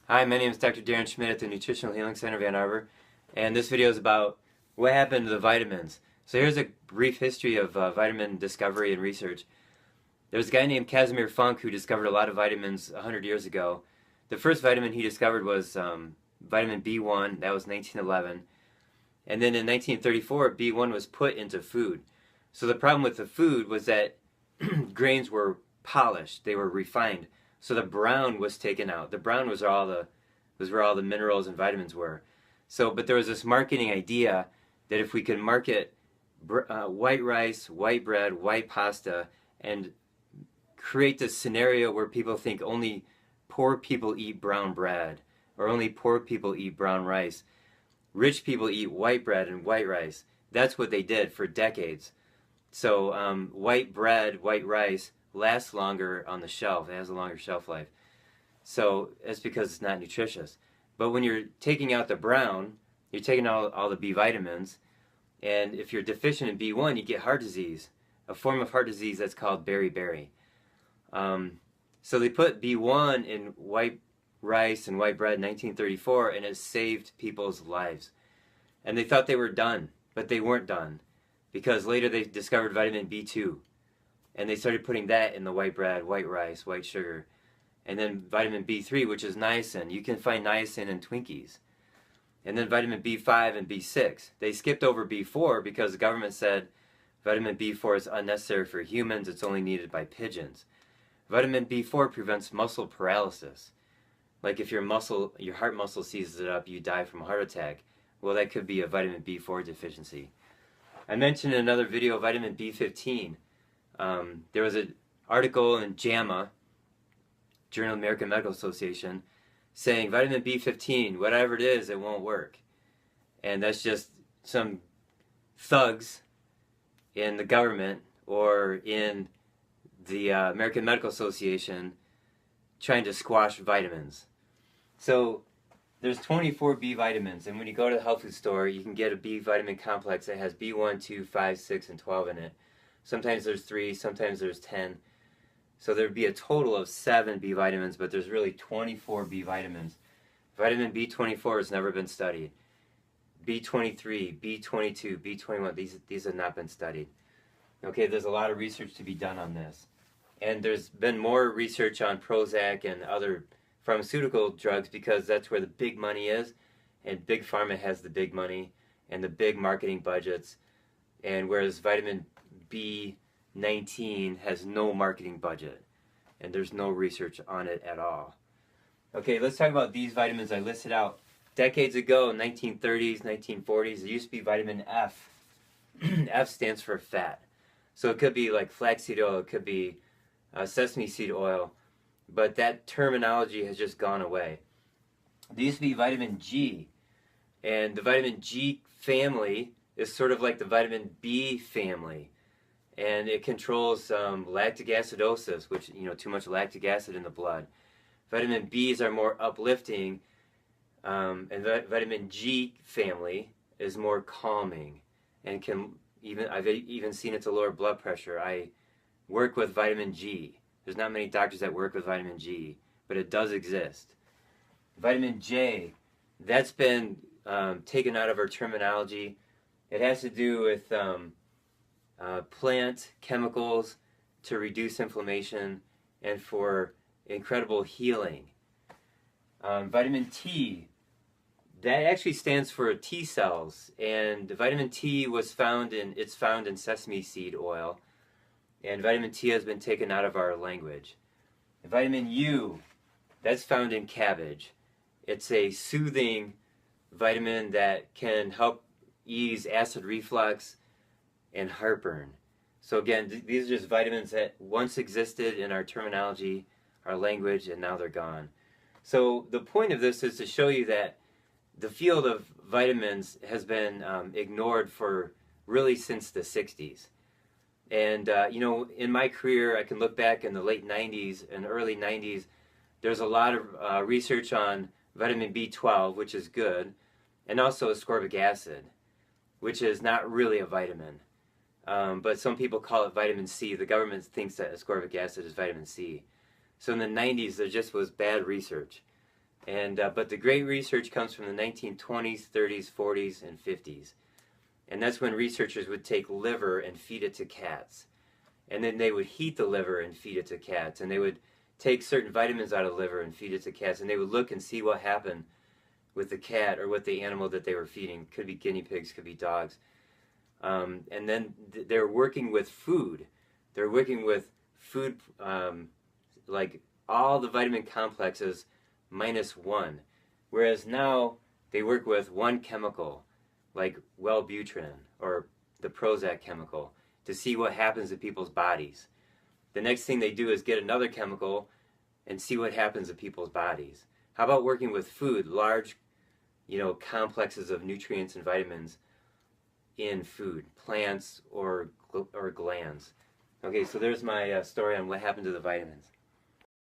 Hi, my name is Dr. Darren Schmidt at the Nutritional Healing Center of Ann Arbor, and this video is about what happened to the vitamins. So here's a brief history of vitamin discovery and research. There was a guy named Casimir Funk who discovered a lot of vitamins 100 years ago. The first vitamin he discovered was vitamin B1, that was 1911. And then in 1934, B1 was put into food. So the problem with the food was that grains were polished, they were refined. So the brown was taken out. The brown was where all the minerals and vitamins were. So, but there was this marketing idea that if we could market white rice, white bread, white pasta, and create this scenario where people think only poor people eat brown bread, or only poor people eat brown rice. Rich people eat white bread and white rice. That's what they did for decades. So white bread, white rice lasts longer on the shelf. It has a longer shelf life. So that's because it's not nutritious. But when you're taking out the brown, you're taking out all the B vitamins. And if you're deficient in B1, you get heart disease, a form of heart disease that's called beriberi. So they put B1 in white rice and white bread in 1934, and it saved people's lives. And they thought they were done, but they weren't done, because later they discovered vitamin B2, and they started putting that in the white bread, white rice, white sugar. And then vitamin B3, which is niacin. You can find niacin in Twinkies. And then vitamin B5 and B6. They skipped over B4 because the government said vitamin B4 is unnecessary for humans, it's only needed by pigeons. Vitamin B4 prevents muscle paralysis. Like if your heart muscle seizes it up, you die from a heart attack. Well, that could be a vitamin B4 deficiency. I mentioned in another video vitamin B15. There was an article in JAMA, Journal of the American Medical Association, saying vitamin B15, whatever it is, it won't work. And that's just some thugs in the government or in the American Medical Association trying to squash vitamins. So there's 24 B vitamins, and when you go to the health food store, you can get a B vitamin complex that has B1, 2, 5, 6, and 12 in it. Sometimes there's 3, sometimes there's 10. So there'd be a total of 7 B vitamins, but there's really 24 B vitamins. Vitamin B24 has never been studied. B23, B22, B21, these have not been studied. Okay, there's a lot of research to be done on this. And there's been more research on Prozac and other pharmaceutical drugs because that's where the big money is, and Big Pharma has the big money and the big marketing budgets, and whereas vitamin B19 has no marketing budget, and there's no research on it at all. Okay, let's talk about these vitamins I listed out. Decades ago, 1930s, 1940s, there used to be vitamin F. F stands for fat. So it could be like flaxseed oil, it could be sesame seed oil, but that terminology has just gone away. There used to be vitamin G, and the vitamin G family is sort of like the vitamin B family, and it controls lactic acidosis, which, too much lactic acid in the blood. Vitamin B's are more uplifting, and the vitamin G family is more calming, and I've even seen it to lower blood pressure. I work with vitamin G. There's not many doctors that work with vitamin G, but it does exist. Vitamin J, that's been taken out of our terminology. It has to do with plant chemicals to reduce inflammation and for incredible healing. Vitamin T, that actually stands for T cells, and vitamin T found in sesame seed oil, and vitamin T has been taken out of our language. Vitamin U, that's found in cabbage. It's a soothing vitamin that can help ease acid reflux and heartburn. So again, these are just vitamins that once existed in our terminology, our language, and now they're gone. So the point of this is to show you that the field of vitamins has been ignored for really since the 60s. And, in my career, I can look back in the late 90s and early 90s, there's a lot of research on vitamin B12, which is good, and also ascorbic acid, which is not really a vitamin. But some people call it vitamin C. The government thinks that ascorbic acid is vitamin C. So in the 90s, there just was bad research. And but the great research comes from the 1920s, 30s, 40s, and 50s. And that's when researchers would take liver and feed it to cats. And then they would heat the liver and feed it to cats. And they would take certain vitamins out of the liver and feed it to cats. And they would look and see what happened with the cat or with the animal that they were feeding. Could be guinea pigs, could be dogs. And then they're working with food. They're working with food, like all the vitamin complexes minus one. Whereas now they work with one chemical, like Wellbutrin or the Prozac chemical, to see what happens to people's bodies. The next thing they do is get another chemical and see what happens to people's bodies. How about working with food, large, complexes of nutrients and vitamins in food, plants or glands? Okay, so there's my story on what happened to the vitamins.